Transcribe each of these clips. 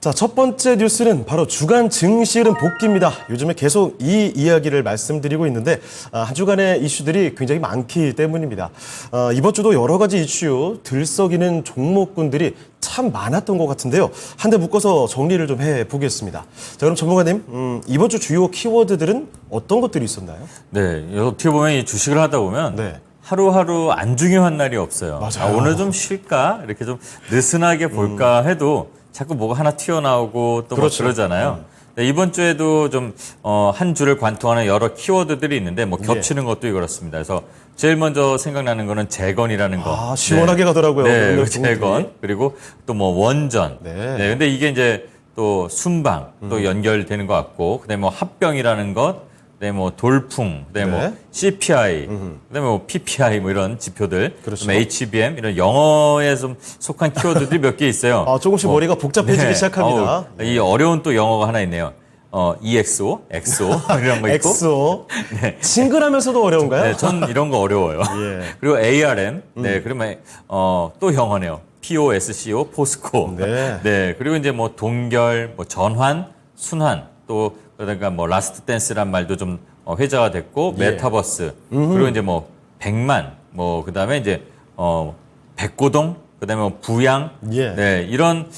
자, 첫 번째 뉴스는 바로 주간 증시름 복귀입니다. 요즘에 계속 이 이야기를 말씀드리고 있는데 한 주간의 이슈들이 굉장히 많기 때문입니다. 이번 주도 여러 가지 이슈 들썩이는 종목군들이 참 많았던 것 같은데요. 한 대 묶어서 정리를 좀 해보겠습니다. 자, 그럼 전문가님, 이번 주 주요 키워드들은 어떤 것들이 있었나요? 네, 어떻게 보면 이 주식을 하다 보면 네. 하루하루 안 중요한 날이 없어요. 맞아요. 오늘 좀 쉴까? 이렇게 좀 느슨하게 볼까 해도 자꾸 뭐가 하나 튀어나오고 또 그렇죠. 뭐 그러잖아요. 네, 이번 주에도 좀 한 주를 관통하는 여러 키워드들이 있는데 뭐 겹치는 것도 그렇습니다. 그래서 제일 먼저 생각나는 거는 재건이라는 거. 아, 시원하게 가더라고요. 네, 오늘 재건. 그리고 또 뭐 원전. 네. 네, 근데 이게 이제 또 순방 또 연결되는 것 같고, 그다음에 뭐 합병이라는 것, 그다음에 뭐 돌풍, 그다음에 네. 뭐 CPI, 그다음에 뭐 PPI 뭐 이런 지표들, 그렇죠. 그다음에 HBM 이런 영어에 좀 속한 키워드들이 몇 개 있어요. 조금씩 머리가 복잡해지기 시작합니다. 이 어려운 또 영어가 하나 있네요. EXO, XO 이런 거 있고. 엑소. 네. 친근하면서도 어려운가요? 네, 전 이런 거 어려워요. 예. 그리고 ARM, 네, 그러면 또 영어네요. POSCO, 포스코. 네. 네, 그리고 이제 뭐 동결, 뭐 전환, 순환, 또 그러니까 뭐 라스트 댄스란 말도 좀 회자가 됐고, 예. 메타버스, 그리고 이제 뭐 100만, 뭐 그다음에 이제 백고동, 그다음에 뭐 부양, 예. 네, 이런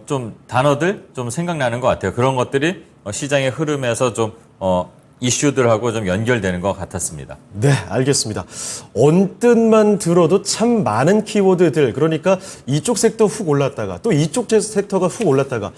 좀 단어들 좀 생각나는 것 같아요. 그런 것들이 시장의 흐름에서 좀 이슈들하고 좀 연결되는 것 같았습니다. 네, 알겠습니다. 언뜻만 들어도 참 많은 키워드들, 그러니까 이쪽 섹터 훅 올랐다가 또 이쪽 섹터가 훅 올랐다가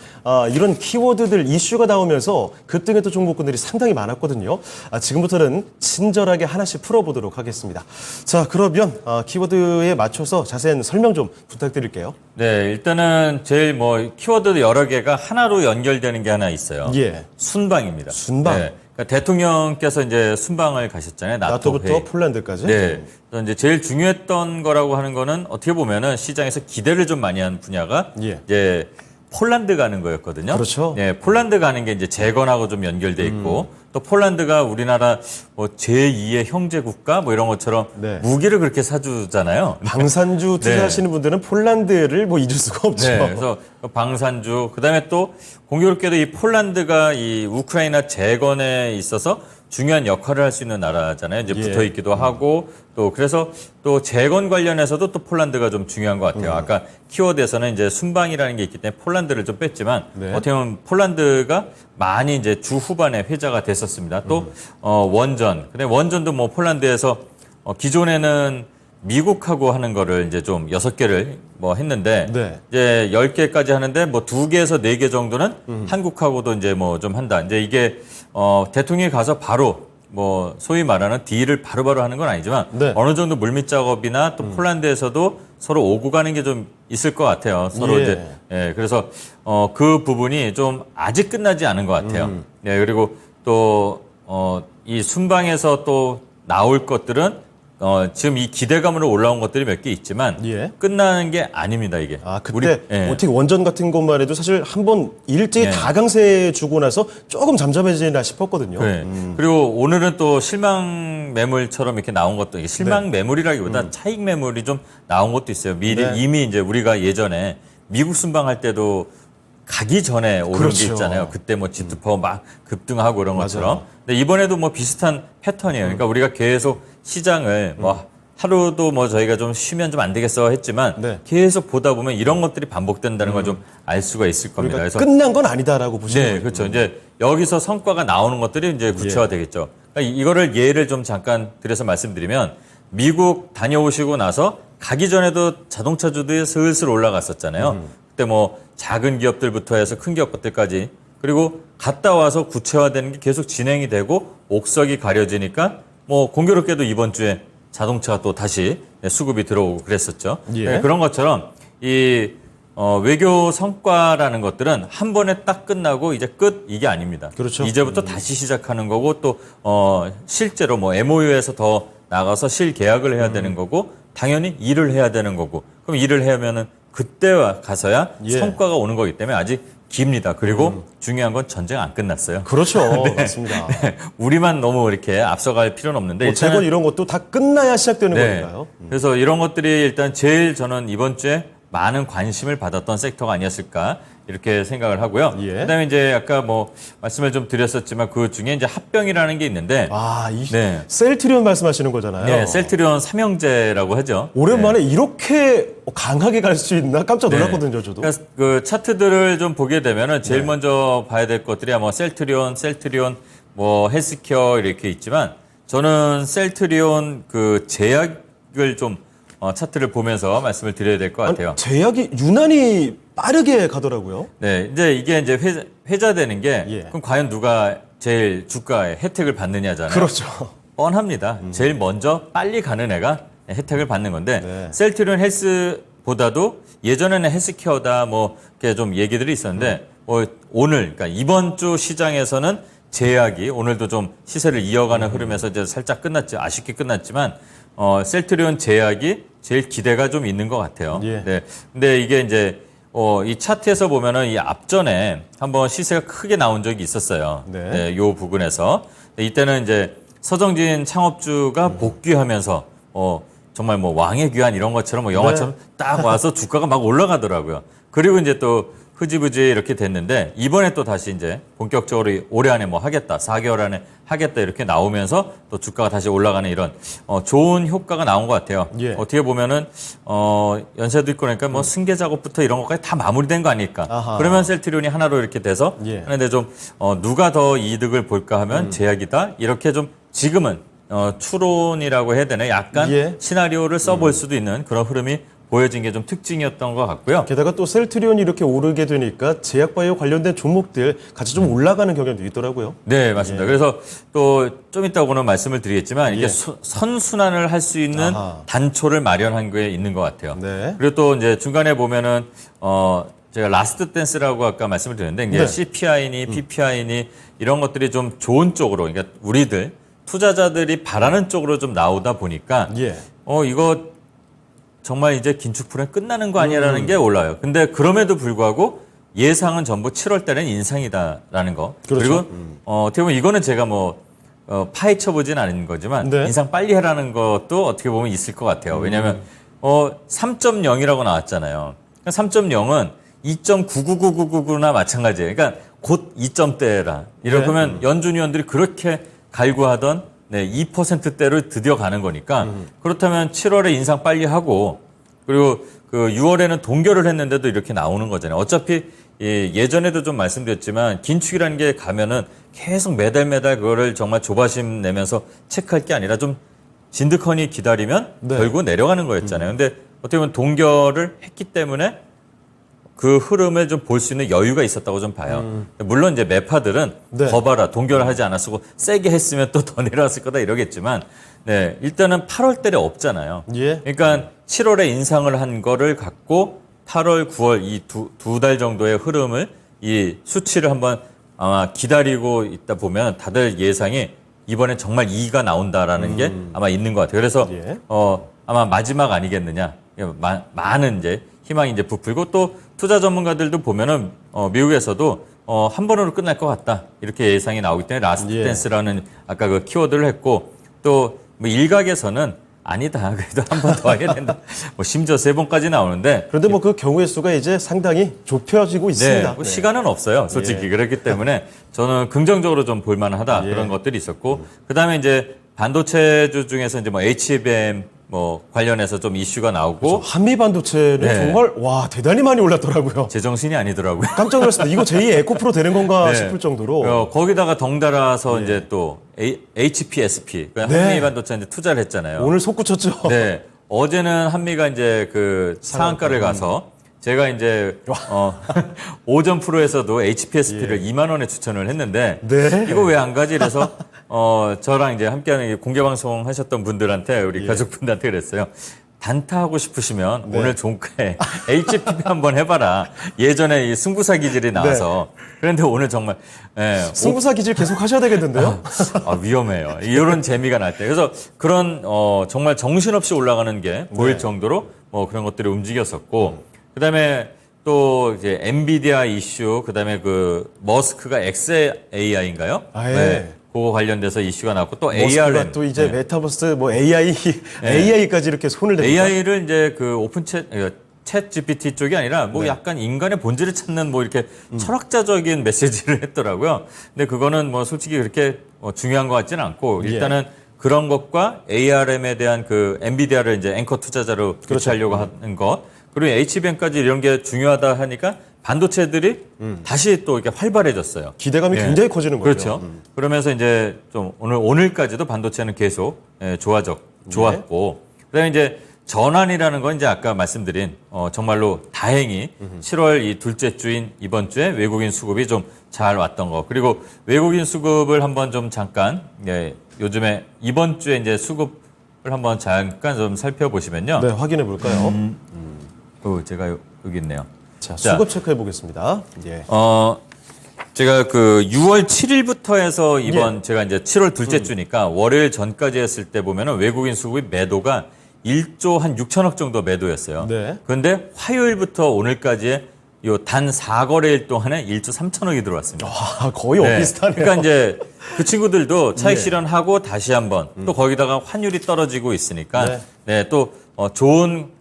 이런 키워드들 이슈가 나오면서 급등했던 종목군들이 상당히 많았거든요. 지금부터는 친절하게 하나씩 풀어보도록 하겠습니다. 자, 그러면 키워드에 맞춰서 자세한 설명 좀 부탁드릴게요. 네, 일단은 제일 뭐 키워드 여러 개가 하나로 연결되는 게 하나 있어요. 예. 순방입니다. 순방. 네, 그러니까 대통령께서 이제 순방을 가셨잖아요. 나토부터 회의. 폴란드까지. 네. 그래서 이제 제일 중요했던 거라고 하는 거는 어떻게 보면은 시장에서 기대를 좀 많이 한 분야가 예. 이제 폴란드 가는 거였거든요. 그렇죠. 네, 폴란드 가는 게 이제 재건하고 좀 연결돼 있고 또 폴란드가 우리나라 뭐 제2의 형제 국가 뭐 이런 것처럼 네. 무기를 그렇게 사주잖아요. 방산주 투자하시는 분들은 폴란드를 뭐 잊을 수가 없죠. 네, 그래서 방산주, 그다음에 또 공교롭게도 이 폴란드가 이 우크라이나 재건에 있어서 중요한 역할을 할 수 있는 나라잖아요. 이제 예. 붙어 있기도 하고 또 그래서 또 재건 관련해서도 또 폴란드가 좀 중요한 것 같아요. 아까 키워드에서는 이제 순방이라는 게 있기 때문에 폴란드를 좀 뺐지만 네. 어떻게 보면 폴란드가 많이 이제 주 후반에 회자가 됐었습니다. 또 원전, 근데 원전도 뭐 폴란드에서 기존에는 미국하고 하는 거를 이제 좀 6개를 뭐 했는데 네. 이제 10개까지 하는데 뭐 2개에서 4개 정도는 한국하고도 이제 뭐 좀 한다. 이제 이게 대통령이 가서 바로 뭐 소위 말하는 딜을 바로바로 하는 건 아니지만 네. 어느 정도 물밑 작업이나 또 폴란드에서도 서로 오고 가는 게 좀 있을 것 같아요. 서로 예. 이제 그래서 그 부분이 좀 아직 끝나지 않은 것 같아요. 네, 그리고 또 이 순방에서 또 나올 것들은 지금 이 기대감으로 올라온 것들이 몇 개 있지만 예. 끝나는 게 아닙니다, 이게. 그때 예. 어떻게 원전 같은 것만 해도 사실 한번 일제히 예. 다 강세 주고 나서 조금 잠잠해지나 싶었거든요. 네. 그리고 오늘은 또 실망 매물처럼 이렇게 나온 것도 이게 실망 매물이라기보다 차익 매물이 좀 나온 것도 있어요. 네. 이미 이제 우리가 예전에 미국 순방할 때도 가기 전에 오른 그렇죠. 게 있잖아요. 그때 뭐 지투퍼 막 급등하고 이런 것처럼. 근데 이번에도 뭐 비슷한 패턴이에요. 그러니까 우리가 계속 시장을 뭐 하루도 뭐 저희가 좀 쉬면 좀 안 되겠어 했지만 네. 계속 보다 보면 이런 것들이 반복된다는 걸 좀 알 수가 있을 겁니다. 그러니까 그래서 끝난 건 아니다라고 보시면 네, 그렇죠. 이제 여기서 성과가 나오는 것들이 이제 구체화 되겠죠. 그러니까 이거를 예를 좀 잠깐 들여서 말씀드리면 미국 다녀오시고 나서 가기 전에도 자동차주들이 슬슬 올라갔었잖아요. 그때 뭐 작은 기업들부터 해서 큰 기업들까지 그리고 갔다 와서 구체화되는 게 계속 진행이 되고 옥석이 가려지니까 뭐 공교롭게도 이번 주에 자동차가 또 다시 수급이 들어오고 그랬었죠. 예. 네, 그런 것처럼 이 외교 성과라는 것들은 한 번에 딱 끝나고 이제 끝 이게 아닙니다. 그렇죠. 이제부터 다시 시작하는 거고 또 실제로 뭐 MOU에서 더 나가서 실계약을 해야 되는 거고 당연히 일을 해야 되는 거고 그럼 일을 하면은 그때 가서야 예. 성과가 오는 거기 때문에 아직 깁니다. 그리고 중요한 건 전쟁 안 끝났어요. 그렇죠. 맞습니다. 우리만 너무 이렇게 앞서갈 필요는 없는데 뭐 재건 이런 것도 다 끝나야 시작되는 네. 거니까요. 그래서 이런 것들이 일단 제일 저는 이번 주에 많은 관심을 받았던 섹터가 아니었을까 이렇게 생각을 하고요. 예. 그다음에 이제 아까 뭐 말씀을 좀 드렸었지만 그 중에 이제 합병이라는 게 있는데 이 네. 셀트리온 말씀하시는 거잖아요. 네, 셀트리온 삼형제라고 하죠. 오랜만에 이렇게 강하게 갈 수 있나 깜짝 네. 놀랐거든요, 저도. 그러니까 그 차트들을 좀 보게 되면은 제일 먼저 봐야 될 것들이 뭐 셀트리온, 뭐 헬스케어 이렇게 있지만 저는 셀트리온 그 제약을 좀 차트를 보면서 말씀을 드려야 될 것 같아요. 제약이 유난히 빠르게 가더라고요. 네, 이제 이게 이제 회자되는 게 예. 그럼 과연 누가 제일 주가에 혜택을 받느냐잖아요. 그렇죠. 뻔합니다. 제일 먼저 빨리 가는 애가 혜택을 받는 건데 네. 셀트리온 헬스보다도 예전에는 헬스케어다 뭐 이렇게 좀 얘기들이 있었는데 뭐 오늘 그러니까 이번 주 시장에서는 제약이 오늘도 좀 시세를 이어가는 흐름에서 이제 살짝 끝났지 아쉽게 끝났지만 셀트리온 제약이 제일 기대가 좀 있는 것 같아요. 예. 네. 근데 이게 이제 이 차트에서 보면은 이 앞전에 한번 시세가 크게 나온 적이 있었어요. 네. 네, 요 부근에서 이때는 이제 서정진 창업주가 복귀하면서 정말 뭐 왕의 귀환 이런 것처럼 뭐 영화처럼 딱 와서 주가가 막 올라가더라고요. 그리고 이제 또 흐지부지 이렇게 됐는데 이번에 또 다시 이제 본격적으로 올해 안에 뭐 하겠다, 4개월 안에 하겠다 이렇게 나오면서 또 주가가 다시 올라가는 이런 좋은 효과가 나온 것 같아요. 예. 어떻게 보면은 연세도 있고 그러니까 뭐 승계 작업부터 이런 것까지 다 마무리된 거 아닐까. 아하. 그러면 셀트리온이 하나로 이렇게 돼서 예. 하는데 좀 누가 더 이득을 볼까 하면 제약이다. 이렇게 좀 지금은 추론이라고 해야 되나 약간 예. 시나리오를 써볼 수도 있는 그런 흐름이 보여진 게 좀 특징이었던 것 같고요. 게다가 또 셀트리온이 이렇게 오르게 되니까 제약바이오 관련된 종목들 같이 좀 올라가는 경향도 있더라고요. 네, 맞습니다. 그래서 또 좀 이따고는 말씀을 드리겠지만 이게 예. 선순환을 할 수 있는 아하. 단초를 마련한 게 있는 것 같아요. 네. 그리고 또 이제 중간에 보면은 제가 라스트 댄스라고 아까 말씀을 드렸는데 이제 네. CPI니 PPI니 이런 것들이 좀 좋은 쪽으로 그러니까 우리들 투자자들이 바라는 쪽으로 좀 나오다 보니까 예. 이거 정말 이제 긴축 풀은 끝나는 거 아니야라는 게 올라요. 근데 그럼에도 불구하고 예상은 전부 7월 달엔 인상이다라는 거. 그렇죠. 그리고 어떻게 보면 이거는 제가 뭐 파헤쳐 보진 않은 거지만 네. 인상 빨리 해라는 것도 어떻게 보면 있을 것 같아요. 왜냐하면 3.0이라고 나왔잖아요. 3.0은 2.99999나 마찬가지예요. 그러니까 곧 2점대라. 이러면 연준 위원들이 그렇게 갈구하던 2%대로 드디어 가는 거니까 그렇다면 7월에 인상 빨리 하고 그리고 그 6월에는 동결을 했는데도 이렇게 나오는 거잖아요. 어차피 예전에도 좀 말씀드렸지만 긴축이라는 게 가면은 계속 매달 그거를 정말 조바심 내면서 체크할 게 아니라 좀 진득하니 기다리면 네. 결국 내려가는 거였잖아요. 근데 어떻게 보면 동결을 했기 때문에 그 흐름을 좀 볼 수 있는 여유가 있었다고 좀 봐요. 물론 이제 매파들은 네. 더 봐라 동결을 하지 않았고 세게 했으면 또 더 내려왔을 거다 이러겠지만 네 일단은 8월 달에 없잖아요. 예. 그러니까 7월에 인상을 한 거를 갖고 8월, 9월 이 두 달 정도의 흐름을 이 수치를 한번 아마 기다리고 있다 보면 다들 예상이 이번에 정말 2가 나온다라는 게 아마 있는 것 같아요. 그래서 예. 아마 마지막 아니겠느냐. 많은 이제 희망이 이제 부풀고 또 투자 전문가들도 보면은 미국에서도 한 번으로 끝날 것 같다 이렇게 예상이 나오기 때문에 라스트 예. 댄스라는 아까 그 키워드를 했고 또 뭐 일각에서는 아니다 그래도 한 번 더 해야 된다 뭐 심지어 3번까지 나오는데 그런데 뭐 그 경우의 수가 이제 상당히 좁혀지고 있습니다. 네, 뭐 시간은 없어요 솔직히 예. 그렇기 때문에 저는 긍정적으로 좀 볼만하다 예. 그런 것들이 있었고 그다음에 이제 반도체주 중에서 이제 뭐 HBM 뭐 관련해서 좀 이슈가 나오고 한미 반도체는 네. 정말 와 대단히 많이 올랐더라고요. 제정신이 아니더라고요. 깜짝 놀랐습니다. 이거 제2 에코프로 되는 건가 네. 싶을 정도로. 거기다가 덩달아서 이제 또 HPSP, 그러니까 네. 한미 반도체 이제 투자를 했잖아요. 오늘 솟구쳤죠. 네. 어제는 한미가 이제 그 상한가를 가서 제가 이제 오전 프로에서도 HPSP를 2만 원에 추천을 했는데 네. 이거 왜 안 가지? 그래서 저랑 이제 함께하는 공개 방송 하셨던 분들한테 우리 가족분들한테 그랬어요. 단타하고 싶으시면 오늘 종가에 HPP 한번 해봐라. 예전에 이 승부사 기질이 나와서 그런데 오늘 정말 승부사 기질 계속 하셔야 되겠는데요? 위험해요. 이런 재미가 날 때. 그래서 그런 정말 정신없이 올라가는 게 보일 정도로 뭐 그런 것들이 움직였었고 그다음에 또 이제 엔비디아 이슈 그다음에 그 머스크가 XAI인가요? 아, 예. 그거 관련돼서 이슈가 나왔고 또 머스크가 ARM 또 이제 메타버스 뭐 AI까지 이렇게 손을 댑니까? AI를 이제 그 오픈챗 챗 GPT 쪽이 아니라 뭐 약간 인간의 본질을 찾는 뭐 이렇게 철학자적인 메시지를 했더라고요. 근데 그거는 뭐 솔직히 그렇게 중요한 것 같지는 않고 일단은 그런 것과 ARM에 대한 그 엔비디아를 이제 앵커 투자자로 교체하려고 하는 것, 그리고 HBM까지 이런 게 중요하다 하니까 반도체들이 다시 또 이렇게 활발해졌어요. 기대감이 굉장히 커지는 거죠. 그렇죠. 그러면서 이제 좀 오늘까지도 반도체는 계속 좋았고, 그다음에 이제 전환이라는 건 이제 아까 말씀드린 정말로 다행히 7월 이 둘째 주인 이번 주에 외국인 수급이 좀 잘 왔던 거. 그리고 외국인 수급을 한번 좀 잠깐 요즘에 이번 주에 이제 수급을 한번 잠깐 좀 살펴보시면요. 네, 확인해 볼까요? 제가 여기 있네요. 자, 수급 체크해 보겠습니다. 예. 제가 그 6월 7일부터 해서 이번 제가 이제 7월 둘째 주니까 월요일 전까지 했을 때 보면은 외국인 수급이 매도가 1조 한 6천억 정도 매도였어요. 네. 그런데 화요일부터 오늘까지의 요 단 4거래일 동안에 1조 3천억이 들어왔습니다. 와, 거의 비슷하네요. 그러니까 이제 그 친구들도 차익 실현하고 다시 한번 또 거기다가 환율이 떨어지고 있으니까 또 좋은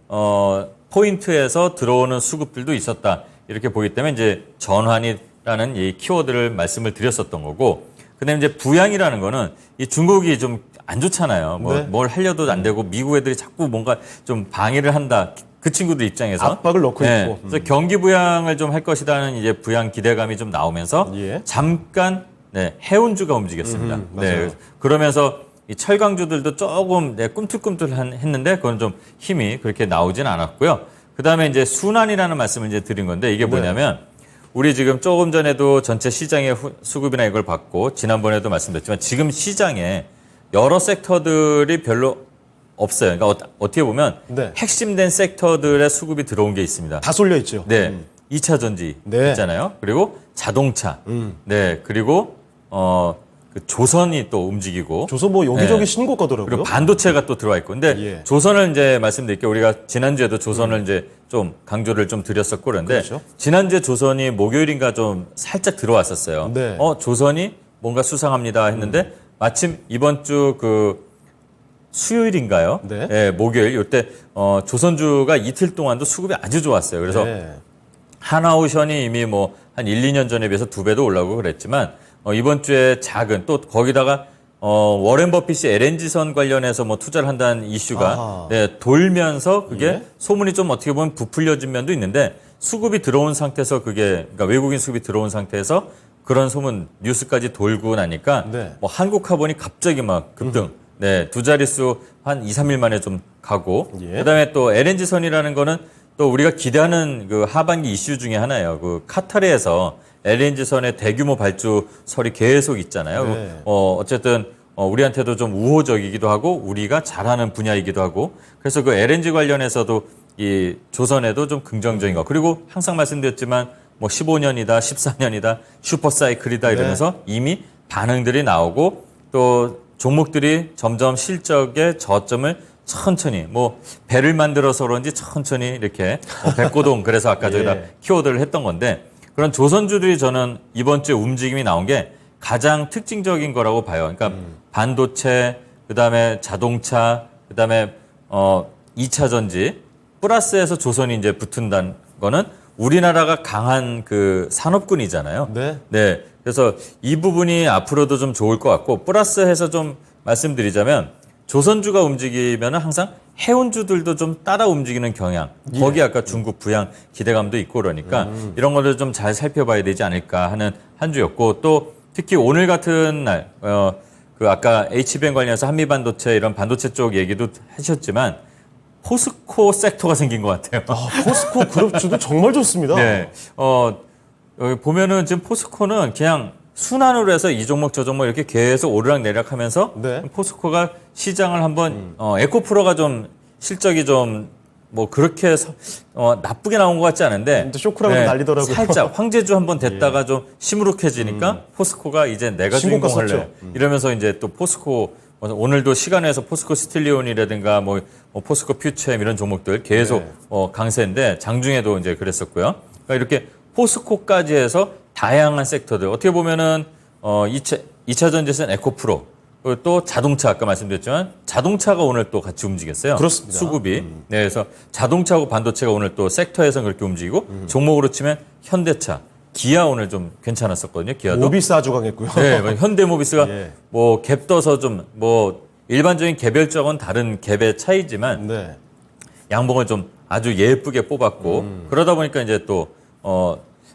포인트에서 들어오는 수급들도 있었다. 이렇게 보기 때문에 이제 전환이라는 이 키워드를 말씀을 드렸었던 거고, 그다음에 이제 부양이라는 거는 이 중국이 좀 안 좋잖아요. 뭘 하려도 안 되고 미국 애들이 자꾸 뭔가 좀 방해를 한다. 그 친구들 입장에서 압박을 넣고 있고. 그래서 경기 부양을 좀 할 것이라는 이제 부양 기대감이 좀 나오면서 잠깐 해운주가 움직였습니다. 그러면서 이 철강주들도 조금 꿈틀꿈틀했는데 그건 좀 힘이 그렇게 나오진 않았고요. 그다음에 이제 순환이라는 말씀을 이제 드린 건데 이게 뭐냐면 우리 지금 조금 전에도 전체 시장의 수급이나 이걸 봤고 지난번에도 말씀드렸지만 지금 시장에 여러 섹터들이 별로 없어요. 그러니까 어떻게 보면 핵심된 섹터들의 수급이 들어온 게 있습니다. 다 쏠려 있죠. 2차 전지 있잖아요. 그리고 자동차. 그리고 그 조선이 또 움직이고. 조선 뭐 여기저기 신고가더라고요. 그리고 반도체가 또 들어와 있고. 근데 조선을 이제 말씀드릴게요. 우리가 지난주에도 조선을 이제 좀 강조를 좀 드렸었고 그런데 지난주에 조선이 목요일인가 좀 살짝 들어왔었어요. 조선이 뭔가 수상합니다 했는데 마침 이번 주 그 수요일인가요? 목요일 이때 조선주가 이틀 동안도 수급이 아주 좋았어요. 그래서 하나오션이 이미 뭐 한 1, 2년 전에 비해서 2배도 올라오고 그랬지만 이번 주에 작은 또 거기다가 워렌 버핏이 LNG선 관련해서 뭐 투자를 한다는 이슈가 돌면서 그게 소문이 좀 어떻게 보면 부풀려진 면도 있는데 수급이 들어온 상태에서 그러니까 외국인 수급이 들어온 상태에서 그런 소문 뉴스까지 돌고 나니까 뭐 한국화본이 갑자기 막 급등. 두 자릿수 한 2, 3일 만에 좀 가고. 그다음에 또 LNG선이라는 거는 또 우리가 기대하는 그 하반기 이슈 중에 하나예요. 그 카타르에서 LNG선의 대규모 발주설이 계속 있잖아요. 어쨌든 우리한테도 좀 우호적이기도 하고 우리가 잘하는 분야이기도 하고 그래서 그 LNG 관련해서도 이 조선에도 좀 긍정적인 거. 그리고 항상 말씀드렸지만 뭐 15년이다, 14년이다, 슈퍼사이클이다 이러면서 이미 반응들이 나오고 또 종목들이 점점 실적의 저점을 천천히 뭐 배를 만들어서 그런지 천천히 이렇게 백고동 그래서 아까 저기다 키워드를 했던 건데 그런 조선주들이 저는 이번 주에 움직임이 나온 게 가장 특징적인 거라고 봐요. 그러니까 반도체, 그다음에 자동차, 그다음에 2차 전지 플러스해서 조선이 이제 붙은다는 거는 우리나라가 강한 그 산업군이잖아요. 그래서 이 부분이 앞으로도 좀 좋을 것 같고 플러스해서 좀 말씀드리자면 조선주가 움직이면 항상 해운주들도 좀 따라 움직이는 경향. 거기 아까 중국 부양 기대감도 있고 그러니까 이런 것들 좀 잘 살펴봐야 되지 않을까 하는 한 주였고 또 특히 오늘 같은 날 그 아까 HBM 관련해서 한미반도체 이런 반도체 쪽 얘기도 하셨지만 포스코 섹터가 생긴 것 같아요. 포스코 그룹주도 정말 좋습니다. 여기 보면은 지금 포스코는 그냥 순환으로 해서 이 종목 저 종목 이렇게 계속 오르락내리락하면서 포스코가 시장을 한번 에코프로가 좀 실적이 좀 뭐 그렇게 나쁘게 나온 것 같지 않은데 쇼크라고 난리더라고요. 살짝 황제주 한번 됐다가 좀 시무룩해지니까 포스코가 이제 내가 주인공 할래 이러면서 이제 또 포스코 오늘도 시간에서 포스코 스틸리온이라든가 뭐 포스코 퓨처엠 이런 종목들 계속 강세인데 장중에도 이제 그랬었고요. 그러니까 이렇게 포스코까지 해서 다양한 섹터들 어떻게 보면은 2차 전지에서는 에코프로 그리고 또 자동차 아까 말씀드렸지만 자동차가 오늘 또 같이 움직였어요. 그렇습니다. 수급이. 네, 그래서 자동차하고 반도체가 오늘 또 섹터에서 그렇게 움직이고 종목으로 치면 현대차, 기아 오늘 좀 괜찮았었거든요. 기아도. 모비스 아주 강했고요. 네, 뭐 현대모비스가 예. 뭐 갭 떠서 좀 뭐 일반적인 개별적은 다른 갭의 차이지만 네. 양봉을 좀 아주 예쁘게 뽑았고 그러다 보니까 이제 또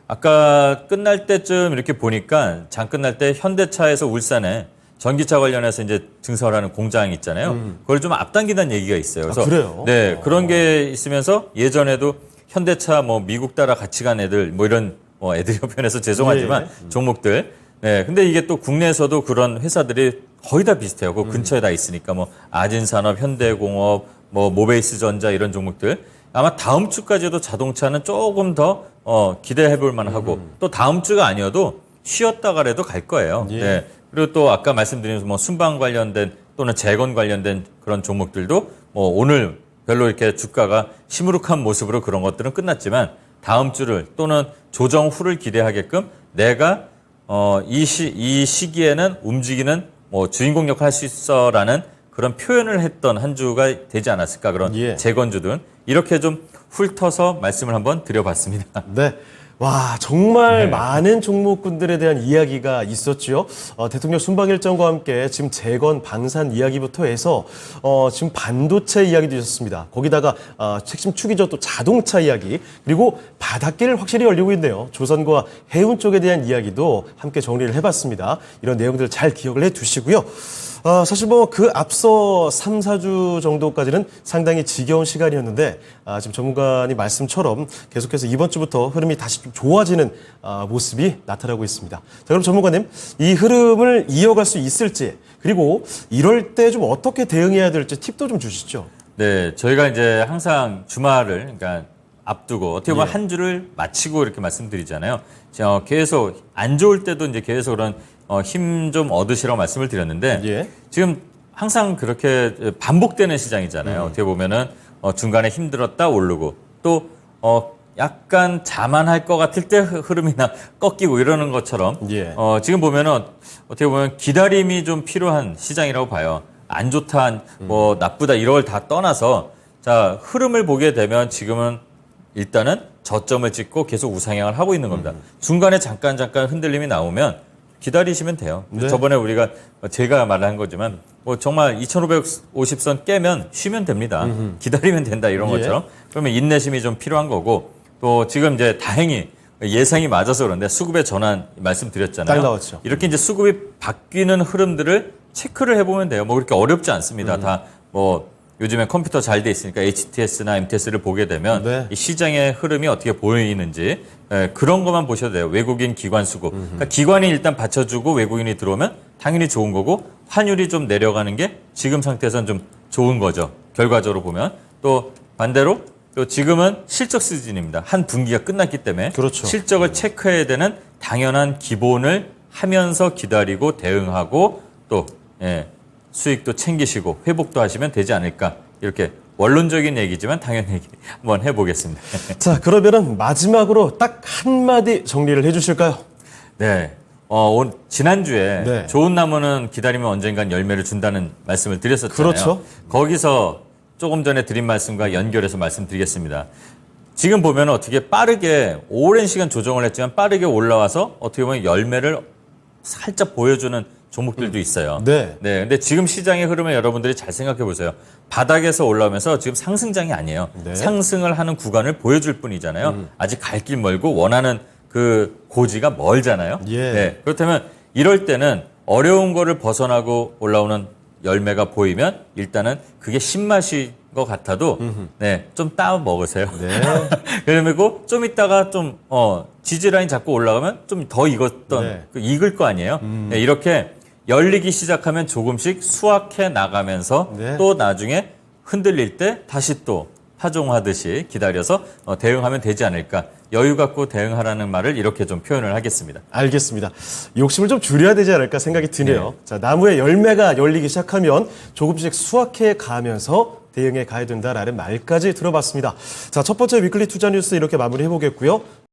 아까 끝날 때쯤 이렇게 보니까 장 끝날 때 현대차에서 울산에 전기차 관련해서 이제 증설하는 공장이 있잖아요. 그걸 좀 앞당긴다는 얘기가 있어요. 그래서 그래요? 네, 그런 게 있으면서 예전에도 현대차 뭐 미국 따라 같이 간 애들 뭐 이런 애들이 표현해서 죄송하지만 종목들. 네, 근데 이게 또 국내에서도 그런 회사들이 거의 다 비슷해요. 그 근처에 다 있으니까 뭐 아진산업, 현대공업, 뭐 모베이스전자 이런 종목들. 아마 다음 주까지도 자동차는 조금 더 기대해 볼 만하고 또 다음 주가 아니어도 쉬었다가라도 갈 거예요. 예. 네. 그리고 또 아까 말씀드린 뭐 순방 관련된 또는 재건 관련된 그런 종목들도 뭐 오늘 별로 이렇게 주가가 시무룩한 모습으로 그런 것들은 끝났지만 다음 주를 또는 조정 후를 기대하게끔 내가 이 시기에는 움직이는 뭐 주인공 역할 할 수 있어라는 그런 표현을 했던 한 주가 되지 않았을까 그런 예. 재건주든 이렇게 좀 훑어서 말씀을 한번 드려봤습니다. 네. 와, 정말 많은 종목군들에 대한 이야기가 있었죠. 대통령 순방 일정과 함께 지금 재건, 방산 이야기부터 해서 지금 반도체 이야기도 있었습니다. 거기다가 핵심 축이죠. 또 자동차 이야기, 그리고 바닷길 확실히 열리고 있네요. 조선과 해운 쪽에 대한 이야기도 함께 정리를 해봤습니다. 이런 내용들 잘 기억을 해두시고요. 사실 뭐 그 앞서 3, 4주 정도까지는 상당히 지겨운 시간이었는데 지금 전문가님 말씀처럼 계속해서 이번 주부터 흐름이 다시 좀 좋아지는 모습이 나타나고 있습니다. 자, 그럼 전문가님, 이 흐름을 이어갈 수 있을지, 그리고 이럴 때 좀 어떻게 대응해야 될지 팁도 좀 주시죠. 네, 저희가 이제 항상 주말을 그러니까 앞두고 어떻게 보면 예. 한 주를 마치고 이렇게 말씀드리잖아요. 계속 안 좋을 때도 이제 계속 그런 힘 좀 얻으시라고 말씀을 드렸는데 예. 지금 항상 그렇게 반복되는 시장이잖아요. 어떻게 보면은 중간에 힘들었다 오르고 또 약간 자만할 것 같을 때 흐름이나 꺾이고 이러는 것처럼 예. 지금 보면은 어떻게 보면 기다림이 좀 필요한 시장이라고 봐요. 안 좋다, 뭐 나쁘다 이런 걸 다 떠나서 자 흐름을 보게 되면 지금은 일단은 저점을 찍고 계속 우상향을 하고 있는 겁니다. 중간에 잠깐 흔들림이 나오면 기다리시면 돼요. 네. 저번에 우리가 제가 말한 거지만 뭐 정말 2550선 깨면 쉬면 됩니다. 기다리면 된다 이런 예. 것처럼. 그러면 인내심이 좀 필요한 거고 또 지금 이제 다행히 예상이 맞아서 그런데 수급의 전환 말씀드렸잖아요. 딱 나왔죠. 이렇게 이제 수급이 바뀌는 흐름들을 체크를 해보면 돼요. 뭐 그렇게 어렵지 않습니다. 다 뭐 요즘에 컴퓨터 잘 돼 있으니까 HTS나 MTS를 보게 되면 네. 이 시장의 흐름이 어떻게 보이는지 그런 것만 보셔도 돼요. 외국인 기관 수급. 그러니까 기관이 일단 받쳐주고 외국인이 들어오면 당연히 좋은 거고 환율이 좀 내려가는 게 지금 상태에서는 좀 좋은 거죠. 결과적으로 보면. 또 반대로 또 지금은 실적 시즌입니다. 한 분기가 끝났기 때문에 그렇죠. 실적을 체크해야 되는 당연한 기본을 하면서 기다리고 대응하고 또 수익도 챙기시고 회복도 하시면 되지 않을까 이렇게 원론적인 얘기지만 당연 얘기 한번 해보겠습니다. 자, 그러면은 마지막으로 딱 한마디 정리를 해주실까요? 네. 지난주에 네. 좋은 나무는 기다리면 언젠간 열매를 준다는 말씀을 드렸었잖아요. 그렇죠. 거기서 조금 전에 드린 말씀과 연결해서 말씀드리겠습니다. 지금 보면 어떻게 빠르게 오랜 시간 조정을 했지만 빠르게 올라와서 어떻게 보면 열매를 살짝 보여주는 종목들도 있어요. 네. 근데 지금 시장의 흐름을 여러분들이 잘 생각해 보세요. 바닥에서 올라오면서 지금 상승장이 아니에요. 네. 상승을 하는 구간을 보여줄 뿐이잖아요. 아직 갈 길 멀고 원하는 그 고지가 멀잖아요. 예. 네. 그렇다면 이럴 때는 어려운 거를 벗어나고 올라오는 열매가 보이면 일단은 그게 신맛인 것 같아도 좀 따 먹으세요. 네. 그리고 좀 있다가 좀 지지라인 잡고 올라가면 좀 더 익었던 네. 익을 거 아니에요. 네, 이렇게 열리기 시작하면 조금씩 수확해 나가면서 네. 또 나중에 흔들릴 때 다시 또 파종하듯이 기다려서 대응하면 되지 않을까. 여유 갖고 대응하라는 말을 이렇게 좀 표현을 하겠습니다. 알겠습니다. 욕심을 좀 줄여야 되지 않을까 생각이 드네요. 자, 나무에 열매가 열리기 시작하면 조금씩 수확해 가면서 대응해 가야 된다라는 말까지 들어봤습니다. 자, 첫 번째 위클리 투자 뉴스 이렇게 마무리해 보겠고요.